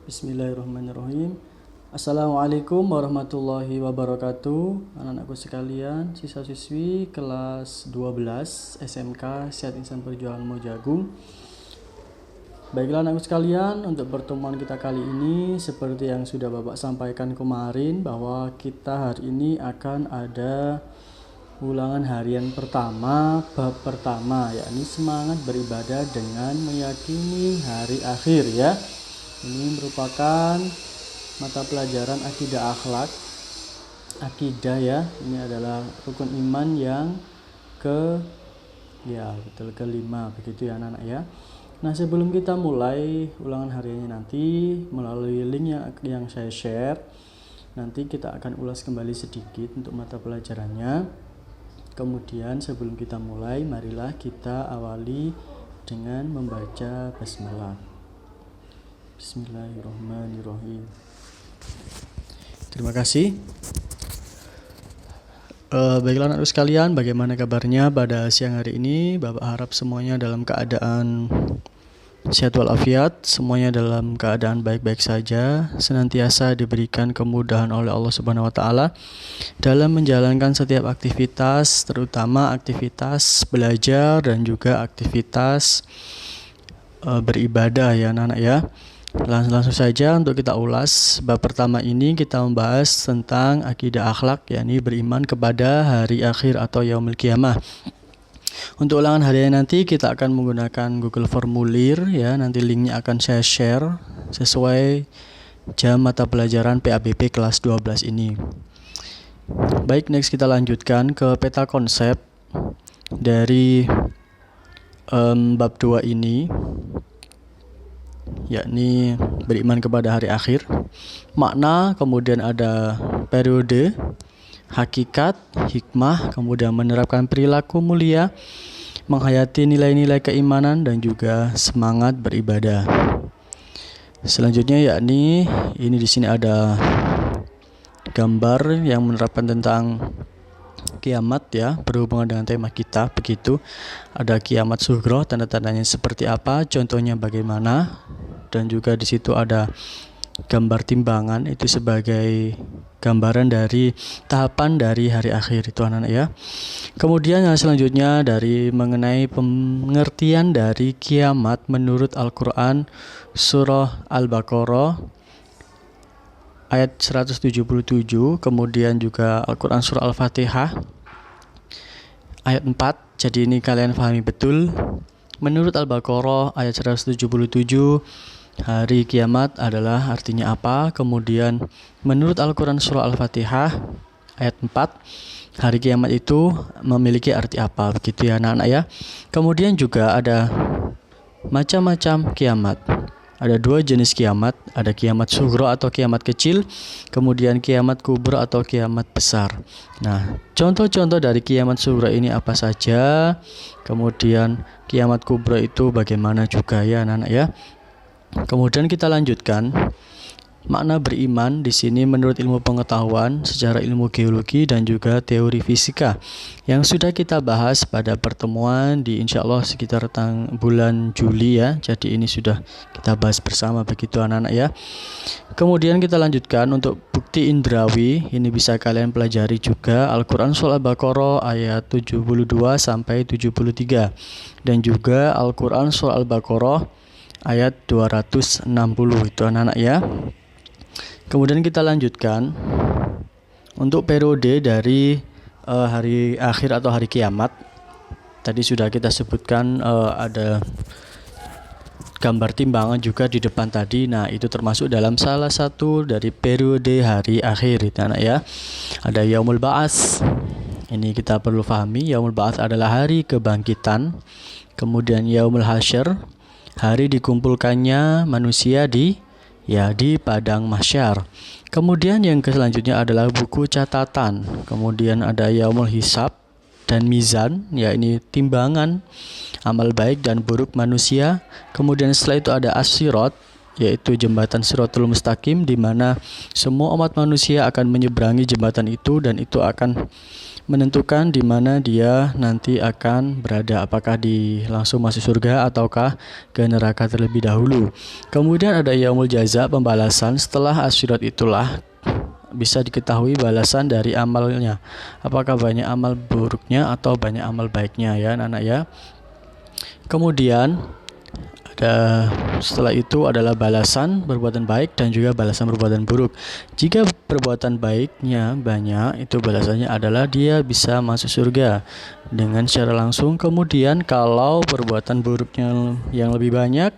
Bismillahirrahmanirrahim. Assalamualaikum warahmatullahi wabarakatuh. Anak-anakku sekalian, siswa-siswi kelas 12 SMK Sehat Insan Perjuangan Mojagung. Baiklah anakku sekalian, untuk pertemuan kita kali ini seperti yang sudah Bapak sampaikan kemarin, bahwa kita hari ini akan ada ulangan harian pertama, bab pertama, yakni semangat beribadah dengan meyakini hari akhir ya. Ini merupakan mata pelajaran akidah akhlak. Akidah ya, ini adalah rukun iman yang kelima begitu ya anak-anak ya. Nah, sebelum kita mulai ulangan hariannya nanti melalui link yang saya share, nanti kita akan ulas kembali sedikit untuk mata pelajarannya. Kemudian sebelum kita mulai, marilah kita awali dengan membaca basmalah. Bismillahirrahmanirrahim. Terima kasih. Baiklah anak-anak sekalian, bagaimana kabarnya pada siang hari ini? Bapak harap semuanya dalam keadaan sehat walafiat, semuanya dalam keadaan baik-baik saja, senantiasa diberikan kemudahan oleh Allah Subhanahu wa taala dalam menjalankan setiap aktivitas, terutama aktivitas belajar dan juga aktivitas beribadah ya anak-anak ya. Langsung saja untuk kita ulas. Bab pertama ini kita membahas tentang akidah akhlak, yakni beriman kepada hari akhir atau yaumil qiyamah. Untuk ulangan harian nanti kita akan menggunakan Google Formulir ya. Nanti linknya akan saya share sesuai jam mata pelajaran PABP kelas 12 ini. Baik, next kita lanjutkan ke peta konsep dari bab 2 ini, yakni beriman kepada hari akhir. Makna, kemudian ada periode, hakikat, hikmah, kemudian menerapkan perilaku mulia, menghayati nilai-nilai keimanan, dan juga semangat beribadah. Selanjutnya yakni ini di sini ada gambar yang menerapkan tentang kiamat ya, berhubungan dengan tema kita begitu. Ada kiamat sughra, tanda-tandanya seperti apa, contohnya bagaimana, dan juga di situ ada gambar timbangan, itu sebagai gambaran dari tahapan dari hari akhir itu anak-anak ya. Kemudian yang selanjutnya dari mengenai pengertian dari kiamat menurut Al-Quran, surah Al-Baqarah ayat 177, kemudian juga Al-Quran surah Al-Fatihah ayat 4. Jadi ini kalian pahami betul. Menurut Al-Baqarah ayat 177, hari kiamat adalah artinya apa? Kemudian menurut Al-Quran surah Al-Fatihah ayat 4, hari kiamat itu memiliki arti apa? Begitu ya anak-anak ya. Kemudian juga ada macam-macam kiamat. Ada dua jenis kiamat, ada kiamat sughra atau kiamat kecil, kemudian kiamat kubra atau kiamat besar. Nah, contoh-contoh dari kiamat sughra ini apa saja? Kemudian kiamat kubra itu bagaimana juga ya anak-anak ya. Kemudian kita lanjutkan. Makna beriman di sini menurut ilmu pengetahuan, secara ilmu geologi dan juga teori fisika yang sudah kita bahas pada pertemuan di insyaallah sekitar bulan Juli ya. Jadi ini sudah kita bahas bersama begitu anak-anak ya. Kemudian kita lanjutkan untuk bukti indrawi. Ini bisa kalian pelajari juga Al-Quran surah Al-Baqarah ayat 72 sampai 73 dan juga Al-Quran surah Al-Baqarah ayat 260 itu anak-anak ya. Kemudian kita lanjutkan untuk periode dari hari akhir atau hari kiamat. Tadi sudah kita sebutkan ada gambar timbangan juga di depan tadi. Nah, itu termasuk dalam salah satu dari periode hari akhir itu anak ya. Ada Yaumul Ba'ats. Ini kita perlu pahami, Yaumul Ba'ats adalah hari kebangkitan. Kemudian Yaumul Hasyr, hari dikumpulkannya manusia di padang mahsyar. Kemudian yang selanjutnya adalah buku catatan. Kemudian ada Yaumul Hisab dan Mizan, ini timbangan amal baik dan buruk manusia. Kemudian setelah itu ada As-Sirat, yaitu jembatan Siratul Mustaqim, di mana semua umat manusia akan menyeberangi jembatan itu dan itu akan menentukan di mana dia nanti akan berada, apakah langsung masuk surga ataukah ke neraka terlebih dahulu. Kemudian ada yaumul jaza, pembalasan. Setelah asyirat itulah bisa diketahui balasan dari amalnya, apakah banyak amal buruknya atau banyak amal baiknya ya anak-anak ya. Kemudian setelah itu adalah balasan perbuatan baik dan juga balasan perbuatan buruk. Jika perbuatan baiknya banyak, itu balasannya adalah dia bisa masuk surga dengan secara langsung. Kemudian kalau perbuatan buruknya yang lebih banyak,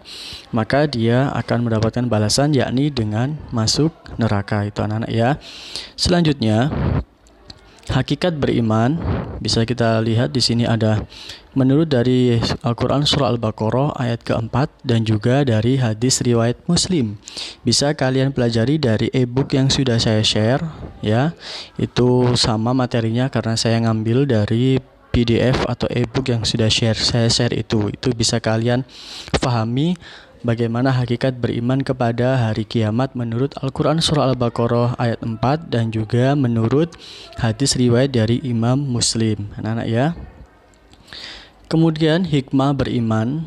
maka dia akan mendapatkan balasan yakni dengan masuk neraka. Itu anak-anak ya. Selanjutnya, hakikat beriman bisa kita lihat di sini ada menurut dari Al-Quran surah Al-Baqarah ayat keempat dan juga dari hadis riwayat Muslim. Bisa kalian pelajari dari e-book yang sudah saya share ya. Itu sama materinya karena saya ngambil dari PDF atau e-book yang sudah saya share itu bisa kalian pahami bagaimana hakikat beriman kepada hari kiamat menurut Al-Quran surah Al-Baqarah ayat 4 dan juga menurut hadis riwayat dari Imam Muslim. Anak-anak ya. Kemudian hikmah beriman.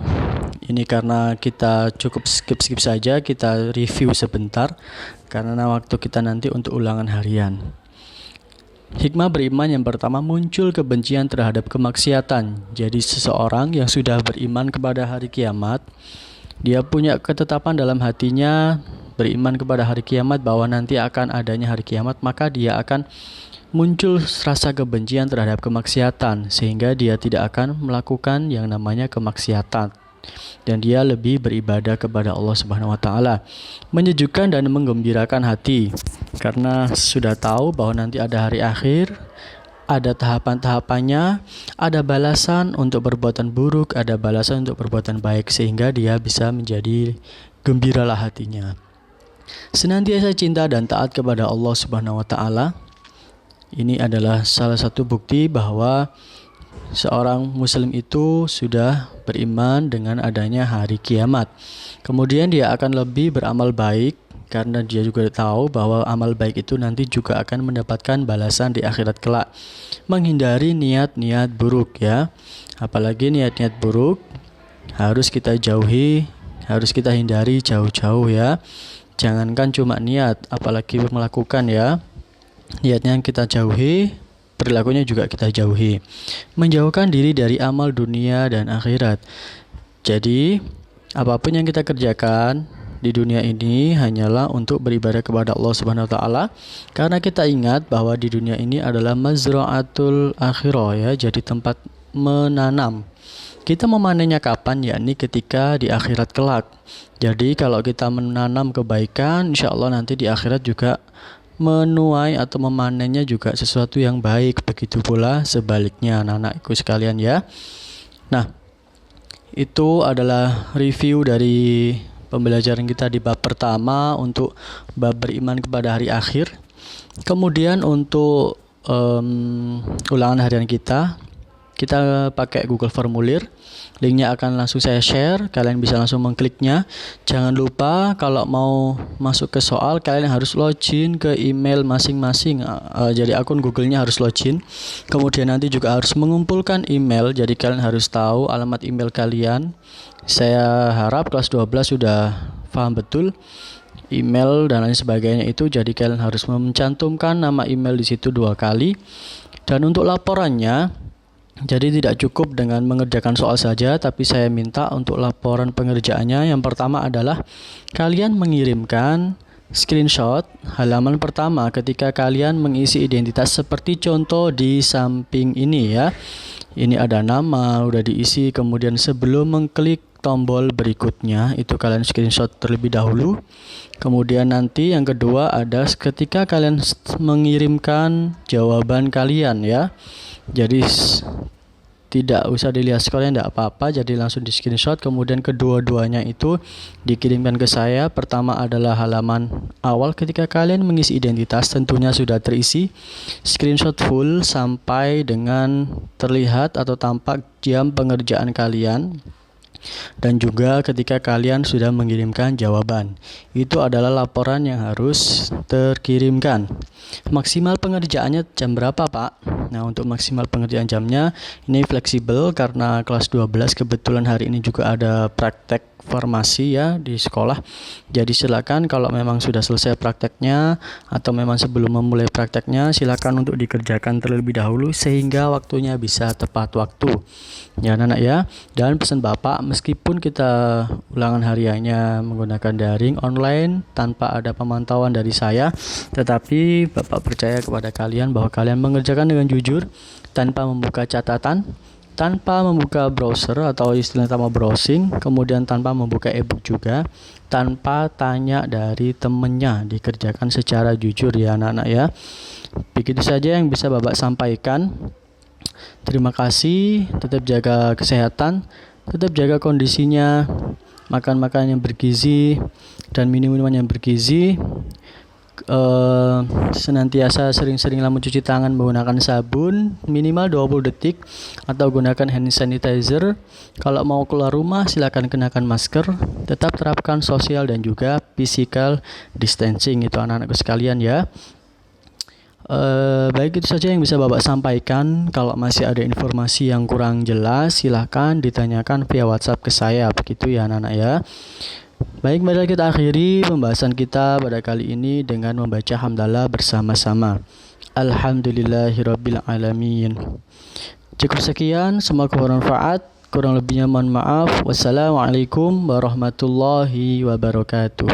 Ini karena kita cukup skip saja, kita review sebentar karena waktu kita nanti untuk ulangan harian. Hikmah beriman yang pertama, muncul kebencian terhadap kemaksiatan. Jadi seseorang yang sudah beriman kepada hari kiamat, dia punya ketetapan dalam hatinya beriman kepada hari kiamat bahwa nanti akan adanya hari kiamat, maka dia akan muncul rasa kebencian terhadap kemaksiatan sehingga dia tidak akan melakukan yang namanya kemaksiatan dan dia lebih beribadah kepada Allah Subhanahu wa taala. Menyejukkan dan menggembirakan hati karena sudah tahu bahwa nanti ada hari akhir, ada tahapan-tahapannya, ada balasan untuk perbuatan buruk, ada balasan untuk perbuatan baik sehingga dia bisa menjadi gembiralah hatinya. Senantiasa cinta dan taat kepada Allah Subhanahu wa taala. Ini adalah salah satu bukti bahwa seorang muslim itu sudah beriman dengan adanya hari kiamat. Kemudian dia akan lebih beramal baik karena dia juga tahu bahwa amal baik itu nanti juga akan mendapatkan balasan di akhirat kelak. Menghindari niat-niat buruk ya. Apalagi niat-niat buruk harus kita jauhi, harus kita hindari jauh-jauh ya. Jangankan cuma niat, apalagi melakukan ya. Niatnya kita jauhi, perilakunya juga kita jauhi. Menjauhkan diri dari amal dunia dan akhirat. Jadi, apapun yang kita kerjakan di dunia ini hanyalah untuk beribadah kepada Allah Subhanahu wa taala. Karena kita ingat bahwa di dunia ini adalah mazra'atul akhirah ya, jadi tempat menanam. Kita memanennya kapan? Yakni ketika di akhirat kelak. Jadi kalau kita menanam kebaikan, insya Allah nanti di akhirat juga menuai atau memanennya juga sesuatu yang baik. Begitu pula sebaliknya anak-anakku sekalian ya. Nah, itu adalah review dari pembelajaran kita di bab pertama untuk bab beriman kepada hari akhir. Kemudian untuk ulangan harian kita pakai Google Formulir. Linknya akan langsung saya share, kalian bisa langsung mengkliknya. Jangan lupa kalau mau masuk ke soal, kalian harus login ke email masing-masing. Jadi akun Google-nya harus login. Kemudian nanti juga harus mengumpulkan email, jadi kalian harus tahu alamat email kalian. Saya harap kelas 12 sudah paham betul email dan lain sebagainya itu, jadi kalian harus mencantumkan nama email di situ 2 kali. Dan untuk laporannya, jadi tidak cukup dengan mengerjakan soal saja, tapi saya minta untuk laporan pengerjaannya. Yang pertama adalah kalian mengirimkan screenshot halaman pertama ketika kalian mengisi identitas seperti contoh di samping ini ya. Ini ada nama, udah diisi, kemudian sebelum mengklik tombol berikutnya itu kalian screenshot terlebih dahulu. Kemudian nanti yang kedua ada ketika kalian mengirimkan jawaban kalian ya. Jadi tidak usah dilihat skornya, tidak apa-apa, jadi langsung di screenshot. Kemudian kedua-duanya itu dikirimkan ke saya. Pertama adalah halaman awal ketika kalian mengisi identitas, tentunya sudah terisi. Screenshot full sampai dengan terlihat atau tampak jam pengerjaan kalian. Dan juga ketika kalian sudah mengirimkan jawaban, itu adalah laporan yang harus terkirimkan. Maksimal pengerjaannya jam berapa, Pak? Nah, untuk maksimal pengerjaan jamnya ini fleksibel karena kelas 12 kebetulan hari ini juga ada praktek formasi ya di sekolah. Jadi silakan kalau memang sudah selesai prakteknya atau memang sebelum memulai prakteknya, silakan untuk dikerjakan terlebih dahulu sehingga waktunya bisa tepat waktu. Ya anak-anak ya. Dan pesan Bapak, meskipun kita ulangan hariannya menggunakan daring online tanpa ada pemantauan dari saya, tetapi Bapak percaya kepada kalian bahwa kalian mengerjakan dengan jujur tanpa membuka catatan, tanpa membuka browser atau istilah utama browsing, kemudian tanpa membuka ebook juga, tanpa tanya dari temennya, dikerjakan secara jujur ya anak-anak ya. Begitu saja yang bisa Bapak sampaikan. Terima kasih, tetap jaga kesehatan, tetap jaga kondisinya, makan makanan yang bergizi dan minum minuman yang bergizi. Senantiasa sering-seringlah mencuci tangan menggunakan sabun minimal 20 detik atau gunakan hand sanitizer. Kalau mau keluar rumah silakan kenakan masker, tetap terapkan social dan juga physical distancing, itu anak-anakku sekalian ya. Baik, itu saja yang bisa Bapak sampaikan. Kalau masih ada informasi yang kurang jelas silahkan ditanyakan via WhatsApp ke saya, begitu ya anak-anak ya. Baik, mari kita akhiri pembahasan kita pada kali ini dengan membaca hamdalah bersama-sama. Alhamdulillahirabbil alamin. Cukup sekian, semoga bermanfaat. Kurang lebihnya mohon maaf. Wassalamualaikum warahmatullahi wabarakatuh.